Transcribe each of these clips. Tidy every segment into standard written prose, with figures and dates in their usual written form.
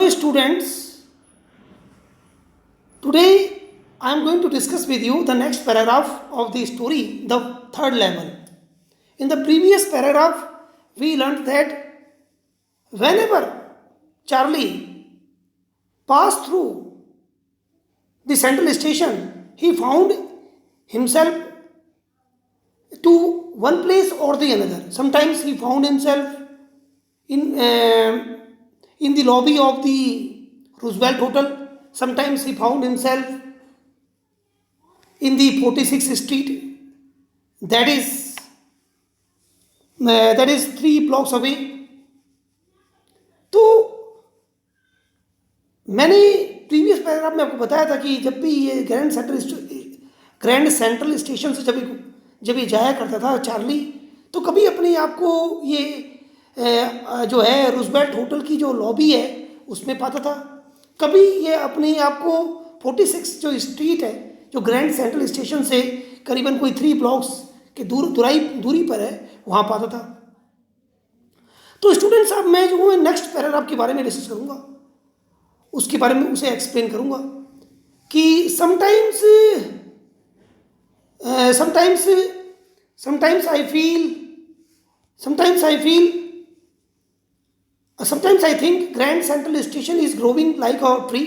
Students, today I am going to discuss with you the next paragraph of the story, the third level. In the previous paragraph, we learned that whenever Charlie passed through the central station, he found himself to one place or the another. Sometimes he found himself in in the lobby of the Roosevelt Hotel. Sometimes he found himself in the 46th Street, that is 3 blocks away. तो मैंने previous paragraph में आपको बताया था कि जब भी ये ग्रैंड सेंट्रल स्टेशन से जब ये जाया करता था चार्ली, तो कभी अपने आप को ये जो है रूजवेल्ट होटल की जो लॉबी है उसमें पाता था, कभी ये अपने आप को 46 जो स्ट्रीट है जो ग्रैंड सेंट्रल स्टेशन से करीबन कोई 3 ब्लॉक्स के दूरी पर है वहाँ पाता था। तो स्टूडेंट्स, अब मैं जो है नेक्स्ट पैराग्राफ के बारे में डिस्कस करूँगा, उसके बारे में उसे एक्सप्लेन करूँगा कि sometimes I think grand Central station is growing like a tree.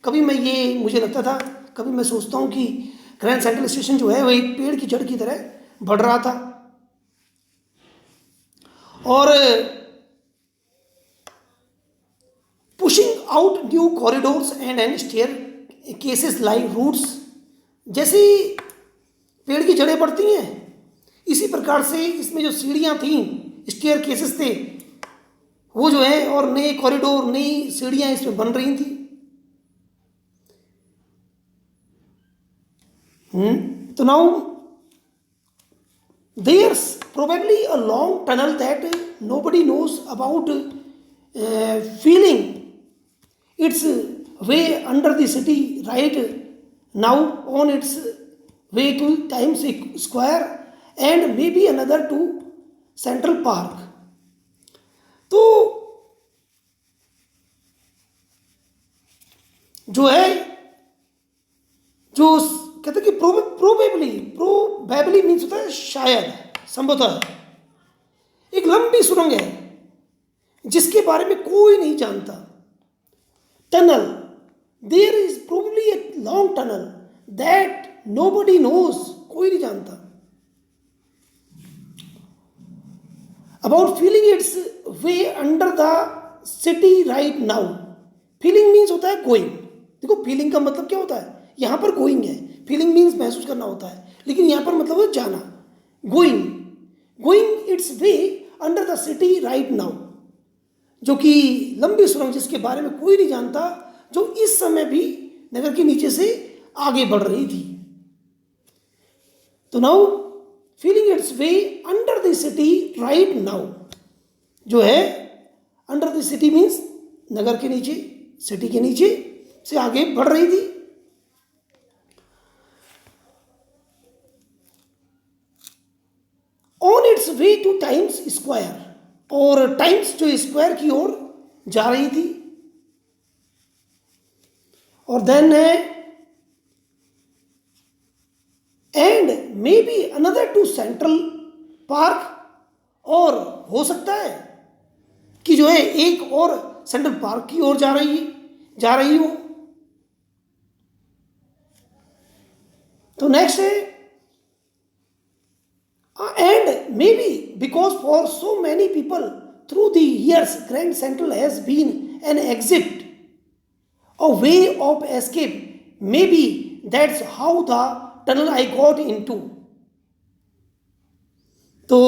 कभी मुझे लगता था, कभी मैं सोचता हूँ कि ग्रैंड सेंट्रल स्टेशन जो है वो एक पेड़ की जड़ की तरह बढ़ रहा था, और pushing out new corridors and staircases like roots. जैसे पेड़ की जड़ें बढ़ती हैं, इसी प्रकार से इसमें जो सीढ़ियाँ थीं, स्टेयर केसेस थे, वो जो है और नए कॉरिडोर, नई सीढ़ियाँ इसमें बन रही थी। तो now there's probably a long tunnel that nobody knows about, feeling its way under the city right now on its way to Times Square and maybe another to Central Park. तो जो है, जो कहते कि प्रोबेबली मीन्स होता है शायद, संभवतः, एक लंबी सुरंग है जिसके बारे में कोई नहीं जानता। Tunnel, there is probably a long tunnel that nobody knows, कोई नहीं जानता। About feeling its way under the city right now. Feeling means होता है गोइंग। देखो, फीलिंग का मतलब क्या होता है, यहाँ पर गोइंग है, फीलिंग मीन्स महसूस करना होता है, लेकिन यहाँ पर मतलब है जाना। Going it's way under the city right now, जो कि लंबी सुरंग जिसके बारे में कोई नहीं जानता, जो इस समय भी नगर के नीचे से आगे बढ़ रही थी। तो now feeling its way under the city right now, जो है अंडर द सिटी मीन्स नगर के नीचे, सिटी के नीचे से आगे बढ़ रही थी। On its way to Times Square, और टाइम्स जो स्क्वायर की ओर जा रही थी। और देन है and maybe another to Central Park, और हो सकता है कि जो है एक और सेंट्रल पार्क की ओर जा रही हो। तो नेक्स्ट है and maybe because for so many people through the years Grand Central has been an exit, a way of escape. Maybe that's how the tunnel I got into. तो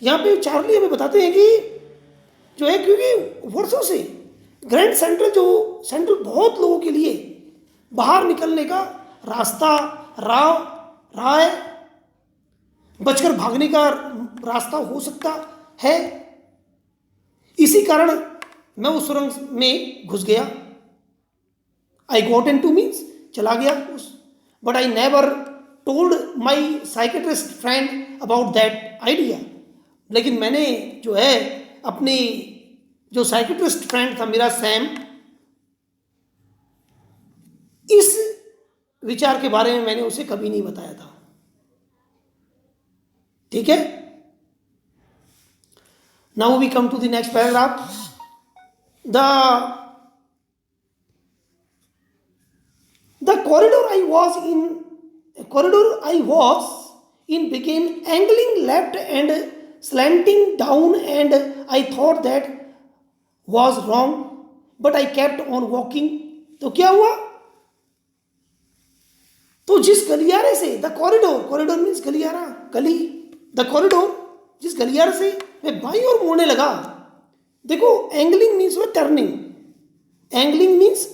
यहाँ पे चार्ली हमें बताते हैं कि जो है, क्योंकि वर्षों से ग्रैंड सेंट्रल बहुत लोगों के लिए बाहर निकलने का रास्ता रहा है, बचकर भागने का रास्ता हो सकता है। इसी कारण मैं उस सुरंग में घुस गया। I got in two means चला गया but I never told my psychiatrist friend about that idea. लेकिन मैंने जो है अपनी जो साइकेट्रिस्ट फ्रेंड था मेरा सैम, इस विचार के बारे में मैंने उसे कभी नहीं बताया था। ठीक है, now we come to the next paragraph. The corridor I was in became angling left and slanting down, and I thought that was wrong, but I kept on walking. तो क्या हुआ? तो जिस गलियारे से, द कॉरिडोर मीन्स गलियारा, गली, the corridor, जिस गलियारे से मैं बाईं ओर मुड़ने लगा। देखो, angling means turning, angling means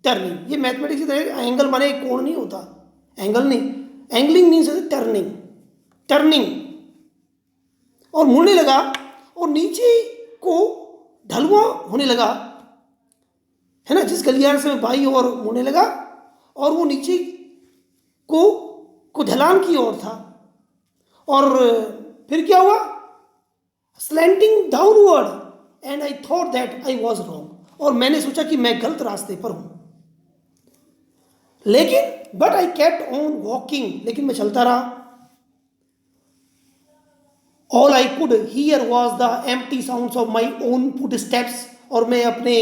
turning. ये मैथमेटिक्स की तरह एंगल माने एक कोण नहीं होता, एंगल नहीं, एंगलिंग मीन्स टर्निंग, टर्निंग। और मुड़ने लगा और नीचे को ढलुआ होने लगा, है ना। जिस गलियारे से मैं बाईं ओर मुड़ने लगा और वो नीचे को ढलान की ओर था। और फिर क्या हुआ? Slanting downward and I thought that I was wrong, और मैंने सोचा कि मैं गलत रास्ते पर हूं। लेकिन but I kept on walking, लेकिन मैं चलता रहा। All I could hear was the empty sounds of my own foot steps, और मैं अपने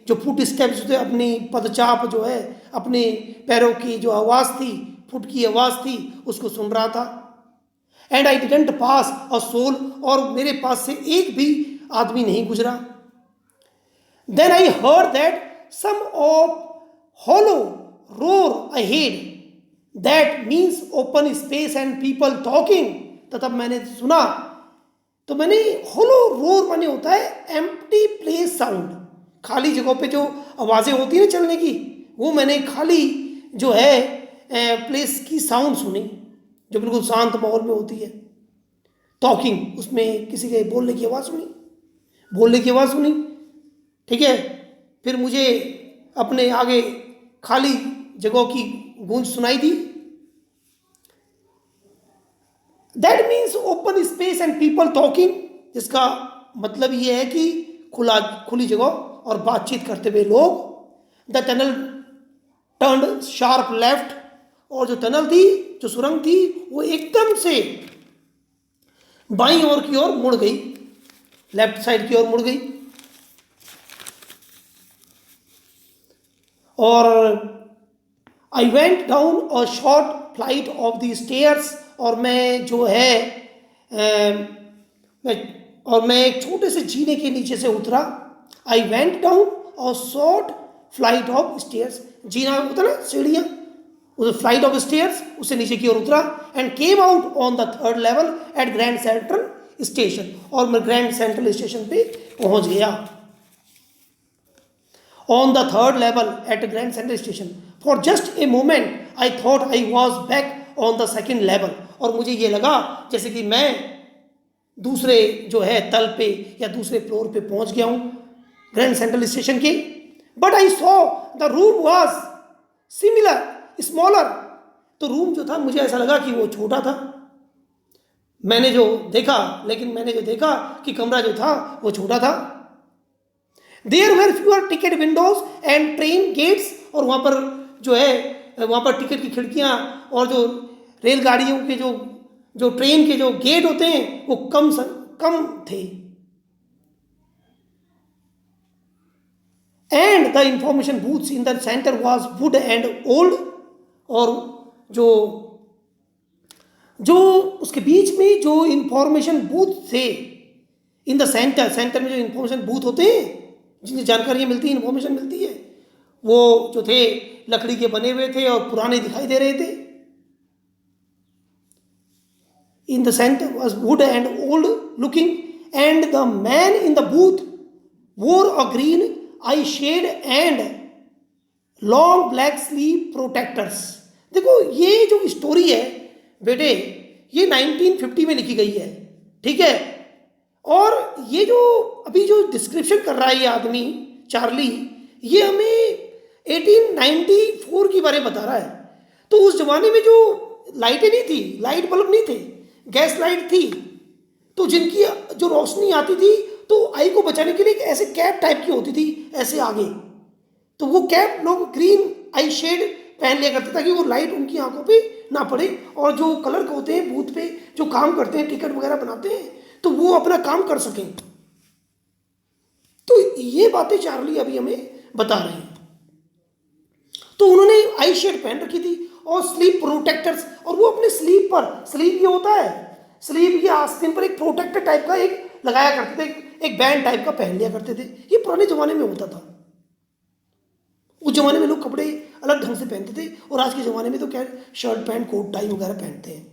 जो फुट स्टेप्स थे, अपनी पदचाप जो है, अपने पैरों की जो आवाज़ थी, फुट की आवाज़ थी, उसको सुन रहा था। And I didn't pass a soul, और मेरे पास से एक भी आदमी नहीं गुजरा। Then I heard that some of hollow roar ahead, that means open space and people talking. तो तब मैंने सुना, तो मैंने हॉलो रोर माने होता है एम्प्टी प्लेस साउंड, खाली जगहों पे जो आवाज़ें होती है ना चलने की, वो मैंने खाली जो है प्लेस की साउंड सुनी, जो बिल्कुल शांत माहौल में होती है। टॉकिंग, उसमें किसी के बोलने की आवाज़ सुनी, बोलने की आवाज़ सुनी। ठीक है, फिर मुझे अपने आगे खाली जगहों की गूंज सुनाई दी। That means open space and people talking, जिसका मतलब ये है कि खुली जगह और बातचीत करते हुए लोग। The tunnel turned sharp left, और जो टनल थी, जो सुरंग थी, वो एकदम से बाईं ओर की ओर मुड़ गई, लेफ्ट साइड की ओर मुड़ गई। और आई went down a short flight of the stairs, और मैं जो है मैं एक छोटे से जीने के नीचे से उतरा। I went down a short flight of stairs, जीना होता ना, सीढ़ियाँ, उस फ्लाइट ऑफ स्टेयर्स, उससे नीचे की ओर उतरा। And came out on the third level at Grand Central Station, और मैं ग्रैंड सेंट्रल स्टेशन पे पहुंच गया। On the third level at Grand Central Station, for just a moment I thought I was back on the second level, और मुझे ये लगा जैसे कि मैं दूसरे जो है तल पे या दूसरे फ्लोर पे पहुंच गया हूं ग्रैंड सेंट्रल स्टेशन के। But I saw the room was similar smaller, तो रूम जो था मुझे ऐसा लगा कि वो छोटा था। मैंने जो देखा कि कमरा जो था वो छोटा था। There were fewer ticket windows and train gates, और वहाँ पर जो है, वहाँ पर टिकट की खिड़कियाँ और जो रेलगाड़ियों के जो ट्रेन के जो गेट होते हैं वो कम थे। And the information booths in the centre was wood and old, और जो उसके बीच में जो इंफॉर्मेशन बूथ थे इन द सेंटर में जो इंफॉर्मेशन बूथ होते हैं, जिनसे जानकारियाँ मिलती हैं, इंफॉर्मेशन मिलती है, वो जो थे लकड़ी के बने हुए थे और पुराने दिखाई दे रहे थे। In the centre was wood and old looking, and the man in the booth wore a green eyeshade and long black sleeve protectors. देखो, ये जो स्टोरी है बेटे, ये 1950 में लिखी गई है, ठीक है। और ये जो अभी जो डिस्क्रिप्शन कर रहा है ये आदमी चार्ली, ये हमें 1894 के बारे में बता रहा है। तो उस जमाने में जो लाइटें नहीं थी, लाइट बल्ब नहीं थे, गैस लाइट थी, तो जिनकी जो रोशनी आती थी तो आई को बचाने के लिए ऐसे कैप टाइप की होती थी ऐसे आगे, तो वो कैप लोग ग्रीन आई शेड पहन लिया करते ताकि वो लाइट उनकी आंखों पे ना पड़े, और जो क्लर्क होते हैं बूथ पे जो काम करते हैं, टिकट वगैरह बनाते हैं, तो वो अपना काम कर सकें। तो ये बातें चार्ली अभी हमें बता रहे हैं। तो उन्होंने आई शेड पहन रखी थी और स्लीप प्रोटेक्टर्स, और वो अपने स्लीप पर, स्लीप ये होता है, स्लीप के आस्तीन पर एक प्रोटेक्टर टाइप का एक लगाया करते थे, एक बैंड टाइप का पहन लिया करते थे। ये पुराने जमाने में होता था। उस जमाने में लोग कपड़े अलग ढंग से पहनते थे, और आज के ज़माने में तो क्या शर्ट पैंट कोट टाई वगैरह पहनते हैं।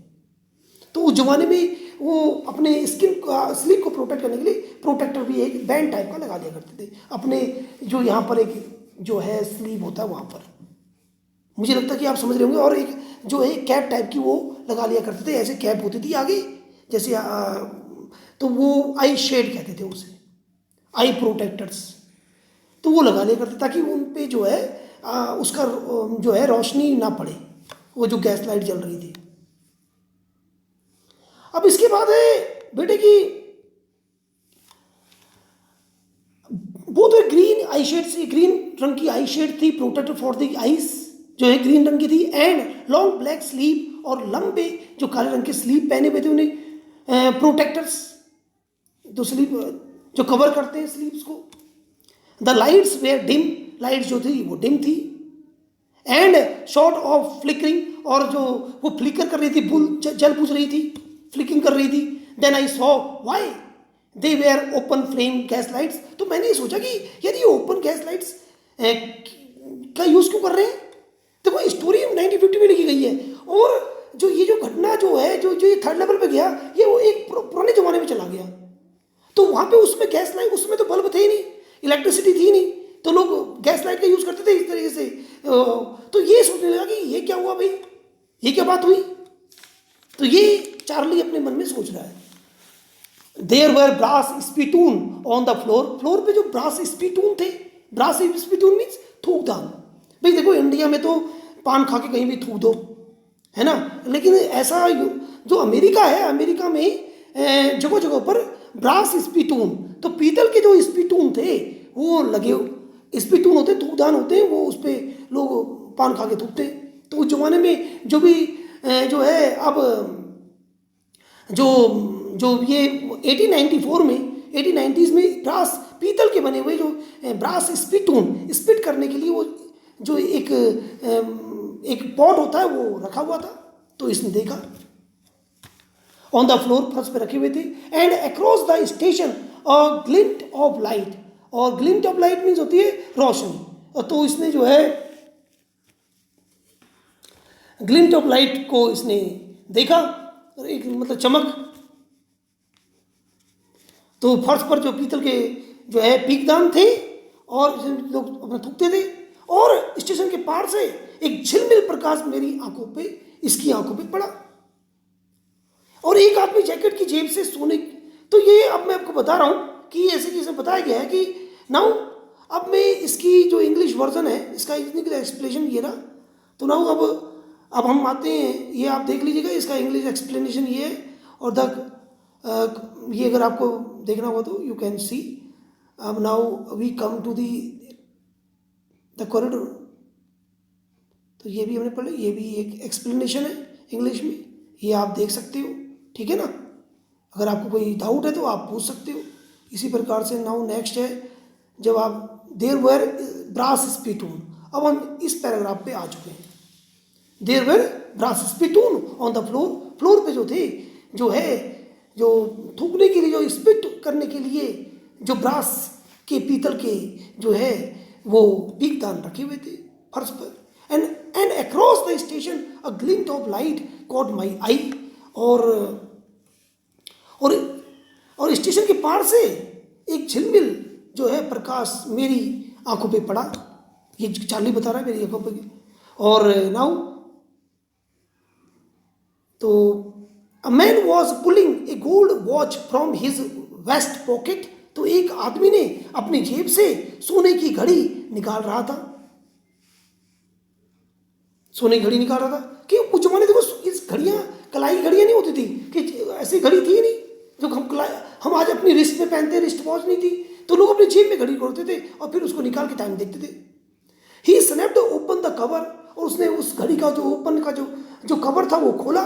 तो उस जमाने में वो अपने स्किन का, स्लीप को प्रोटेक्ट करने के लिए प्रोटेक्टर भी एक बैंड टाइप का लगा दिया करते थे अपने जो यहाँ पर एक जो है स्लीव होता है वहाँ पर। मुझे लगता है कि आप समझ रहे होंगे। और एक जो है कैप टाइप की वो लगा लिया करते थे, ऐसे कैप होती थी आगे जैसे तो वो आई शेड कहते थे उसे, आई प्रोटेक्टर्स। तो वो लगा लिया करते ताकि उन पे जो है उसका जो है रोशनी ना पड़े, वो जो गैस लाइट जल रही थी। अब इसके बाद है बेटे की वो तो ग्रीन आई शेड से, ग्रीन रंग की आई शेड थी, प्रोटेक्टर फॉर द आईज जो है ग्रीन रंग की थी, एंड लॉन्ग ब्लैक स्लीव, और लंबे जो काले रंग के स्लीव पहने हुए थे उन्हें प्रोटेक्टर्स, जो स्लीव जो कवर करते हैं स्लीव्स को। The lights were dim, lights जो थी वो डिम थी, एंड शॉर्ट ऑफ फ्लिकरिंग, और जो वो फ्लिकर कर रही थी, जल बुझ रही थी, फ्लिकिंग कर रही थी। Then I saw why they were open flame gas lights. तो मैंने सोचा कि यदि ओपन गैस लाइट्स का यूज़ क्यों कर रहे हैं। देखो स्टोरी 1950 में लिखी गई है, और जो ये जो घटना जो है जो ये थर्ड लेवल पे गया, ये वो एक पुराने ज़माने में चला गया। तो वहाँ पे उसमें गैस लाइट, उसमें तो बल्ब थे ही नहीं, इलेक्ट्रिसिटी थी नहीं, तो लोग गैस लाइट का यूज़ करते थे इस तरीके से। तो ये सोचने लगा कि ये क्या हुआ भाई, ये क्या बात हुई। तो ये चार्ली अपने मन में सोच रहा है। There were brass spittoons on the floor, floor पे जो ब्रास स्पीटून थे, ब्रास स्पीटून मीन्स थूकदान। भाई देखो इंडिया में तो पान खा के कहीं भी थूक दो, है ना, लेकिन ऐसा जो अमेरिका है, अमेरिका में जगह जगह पर ब्रास स्पीटून, तो पीतल के जो स्पीटून थे वो लगे, स्पीटून होते थूकदान होते हैं, वो उस पर लोग पान खा के थूकते। तो उस जमाने में जो भी जो है अब जो जो ये 1894 में 1890s में ब्रास पीतल के बने हुए जो ब्रास स्पीटून स्पिट करने के लिए वो जो एक पॉट होता है वो रखा हुआ था। तो इसने देखा ऑन द फ्लोर, फर्श पे रखे हुए थे, and across the station a glint of light, और ग्लिंट ऑफ लाइट मीन्स होती है रोशनी। और तो इसने जो है ग्लिंट ऑफ लाइट को इसने देखा, एक मतलब चमक। तो फर्श पर जो पीतल के जो है पीकदान थे और लोग अपना थूकते थे, और स्टेशन के पार से एक झिलमिल प्रकाश मेरी आंखों पे, इसकी आंखों पे पड़ा, और एक आदमी जैकेट की जेब से सोने। तो ये अब मैं आपको बता रहा हूँ कि ऐसे कैसे बताया गया है कि नाउ अब मैं इसकी जो इंग्लिश वर्जन है इसका इंग्लिश एक्सप्लेनेशन ये रहा। तो नाउ अब हम आते हैं, ये आप देख लीजिएगा, इसका इंग्लिश एक्सप्लेनेशन ये है, और ये अगर आपको देखना हो तो यू कैन सी। अब now we come to the corridor. तो ये भी हमने पढ़ लिया, ये भी एक एक्सप्लेनेशन है इंग्लिश में, ये आप देख सकते हो, ठीक है ना। अगर आपको कोई डाउट है तो आप पूछ सकते हो। इसी प्रकार से नाउ नेक्स्ट है, जब आप देयर वर ब्रास स्पीटून। अब हम इस पैराग्राफ पे आ चुके हैं। There were brass spittoons on the floor, floor पे जो थे जो है जो थूकने के लिए, जो स्पिट करने के लिए जो ब्रास के पीतल के जो है वो पीकदान रखे हुए थे फर्श पर। And across the station a glint of light caught my eye, और स्टेशन के पार से एक झिलमिल जो है प्रकाश मेरी आंखों पे पड़ा। ये चार्ली बता रहा है मेरी आंखों पे। और नाउ तो a man was pulling a gold watch from his waste pocket. तो एक आदमी ने अपनी जेब से सोने की घड़ी निकाल रहा था, सोने की घड़ी निकाल रहा था। कि उस जमाने देखो इस घड़ियाँ कलाई घड़ियाँ नहीं होती थी, कि ऐसी घड़ी थी नहीं जो हम आज अपनी रिस्ट में पहनते हैं, रिस्ट वॉच नहीं थी। तो लोग अपनी जेब में घड़ी करते थे और फिर उसको निकाल के टाइम देखते थे। ही स्नैप्ड ओपन द कवर, और उसने उस घड़ी का जो ओपन का जो कवर था वो खोला,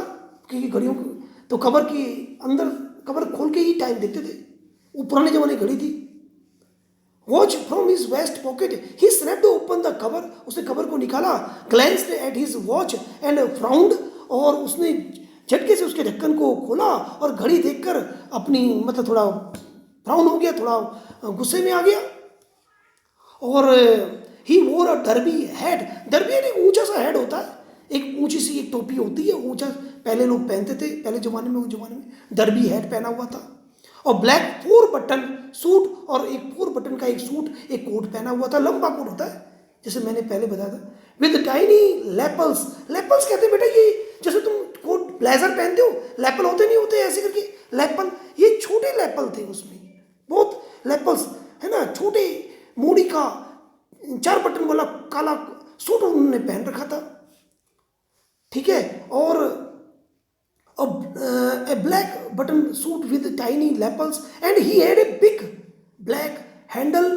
क्योंकि घड़ियों को तो कवर के अंदर कवर खोल के ही टाइम देखते थे, वो पुराने जमाने की घड़ी थी। Watch from his waste pocket, he snapped open the cover, उसने कवर को निकाला, glanced at his watch and frowned, और उसने झटके से उसके ढक्कन को खोला और घड़ी देखकर अपनी मतलब थोड़ा फ्राउन हो गया, थोड़ा गुस्से में आ गया। और ही वोर अ डर्बी हैट, डर्बी एक ऊंचा सा हेड होता है, एक ऊंची सी एक टोपी होती है ऊंचा, पहले लोग पहनते थे, पहले ज़माने में, उस ज़माने में डर्बी हैट पहना हुआ था। और ब्लैक 4 बटन सूट, और एक 4 बटन का एक सूट, एक कोट पहना हुआ था, लंबा कोट होता है जैसे मैंने पहले बताया था, विद टाइनी लैपल्स, लैपल्स कहते हैं बेटा ये जैसे तुम कोट ब्लेजर पहनते हो, लैपल होते नहीं होते ऐसे करके, लैपल, ये छोटे लैपल थे उसमें, बहुत लैपल्स है ना, छोटे मोड़ी का 4 बटन वाला काला सूट उन्होंने पहन रखा था, ठीक है। और a black button suit with tiny lapels and he had a big black handle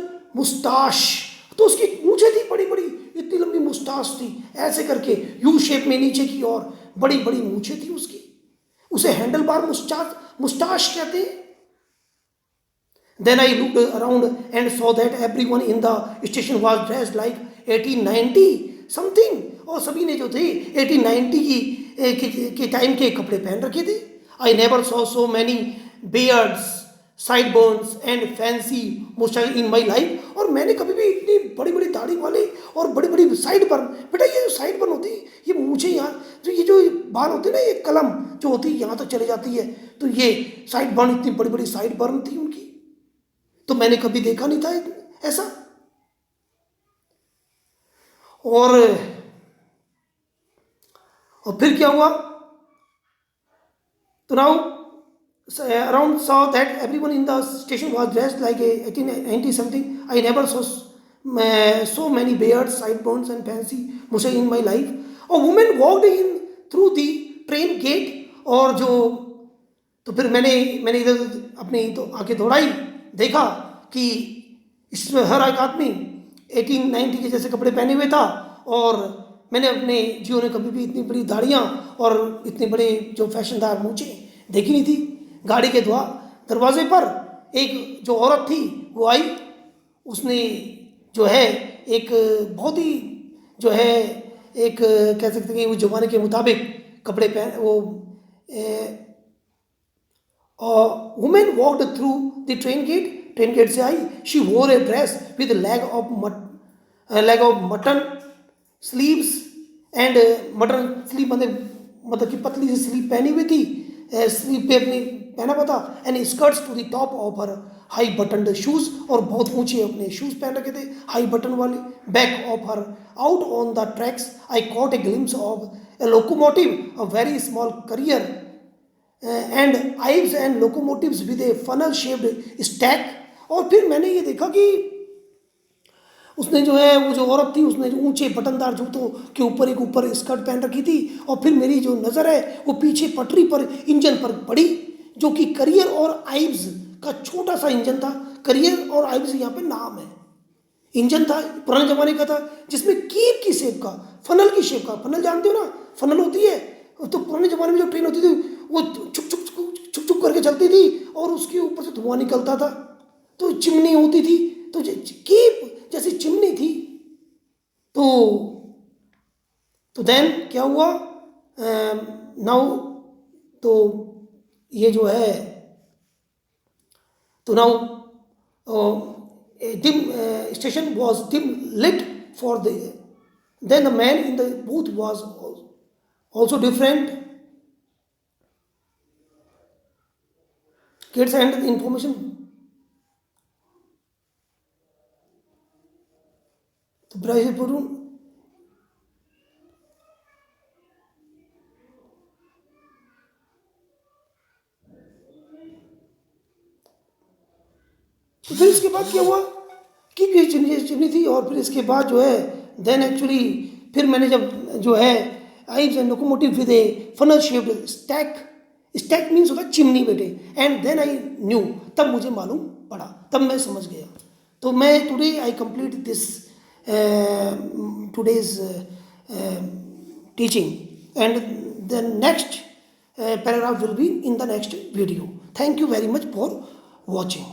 mustache, तो उसकी मूछें थी बड़ी बड़ी, इतनी लंबी मुस्टाश थी ऐसे करके यू शेप में नीचे की ओर, बड़ी बड़ी मूछें थी उसकी, उसे हैंडल बार मुस्टाश कहते हैं। Then I looked around and saw that everyone in the station was dressed like 1890 something, और सभी ने जो थे 1890 के टाइम के कपड़े पहन रखे थे। I never saw so many beards, sideburns and fancy mustache in my life, और मैंने कभी भी इतनी बड़ी बड़ी दाढ़ी वाले और बड़ी बड़ी साइड बर्न, बेटा ये जो साइड बर्न होती है, ये मूछें यहाँ जो ये जो बाल होते हैं ना, ये कलम जो होती है यहाँ तक चले जाती है, तो ये साइड बर्न, इतनी बड़ी बड़ी साइड बर्न थी उनकी, तो मैंने कभी देखा नहीं था ऐसा। और फिर क्या हुआ, तो now around saw that everyone in the station was dressed like a 1890 something. I never saw so many beards, sideburns and fancy mustache in my life. A woman walked in through the train gate, और जो तो फिर मैंने इधर अपनी तो आंखें दौड़ाई, देखा कि इसमें हर एक आदमी 1890 के जैसे कपड़े पहने हुए था, और मैंने अपने जीवन में कभी भी इतनी बड़ी दाढ़ियाँ और इतने बड़े जो फैशनदार मूछें देखी नहीं थी। गाड़ी के दरवाजे पर एक जो औरत थी वो आई, उसने जो है एक बहुत ही जो है एक कह सकते हैं उस जमाने के मुताबिक कपड़े पहन, वो women walked through the train gate से आई, she wore a dress with leg of mutton sleeves and mutton sleeve मतलब कि पतली सी स्लीव पहनी हुई थी, स्लीव पे अपनी पहना हुआ था, and skirts to the top of her high button shoes, और बहुत ऊंचे अपने शूज पहन रखे थे हाई बटन वाले, back of her out on the tracks I caught a glimpse of a locomotive, a very small carrier and eyes and locomotives with a funnel shaped stack. और फिर मैंने ये देखा कि उसने जो है वो जो औरत थी उसने जो ऊंचे बटनदार जूतों के ऊपर एक ऊपर स्कर्ट पहन रखी थी, और फिर मेरी जो नज़र है वो पीछे पटरी पर इंजन पर पड़ी, जो कि करियर और आइव्स का छोटा सा इंजन था। करियर और आइव्स यहाँ पे नाम है, इंजन था पुराने ज़माने का था, जिसमें कीर की शेप का, फनल की शेप का, फनल जानते हो ना, फनल होती है, तो पुराने ज़माने में जो ट्रेन होती थी वो छुक छुक छुक छुक करके चलती थी, और उसके ऊपर से धुआं निकलता था, तो चिमनी होती थी, तो कीप जैसी चिमनी थी। तो देन क्या हुआ, नाउ तो ये जो है तो now dim station was dim lit for the, then the man in the booth was also different. Kids and the information, तो प्राइस पर तो फिर इसके बाद क्या हुआ कि चिमनी थी, और फिर इसके बाद जो है देन एक्चुअली फिर मैंने जब जो है Ives and locomotive with a funnel shaped stack means होता है चिमनी बेटे, एंड देन आई न्यू, तब मुझे मालूम पड़ा, तब मैं समझ गया। तो मैं today I complete this today's teaching, and the next paragraph will be in the next video. Thank you very much for watching.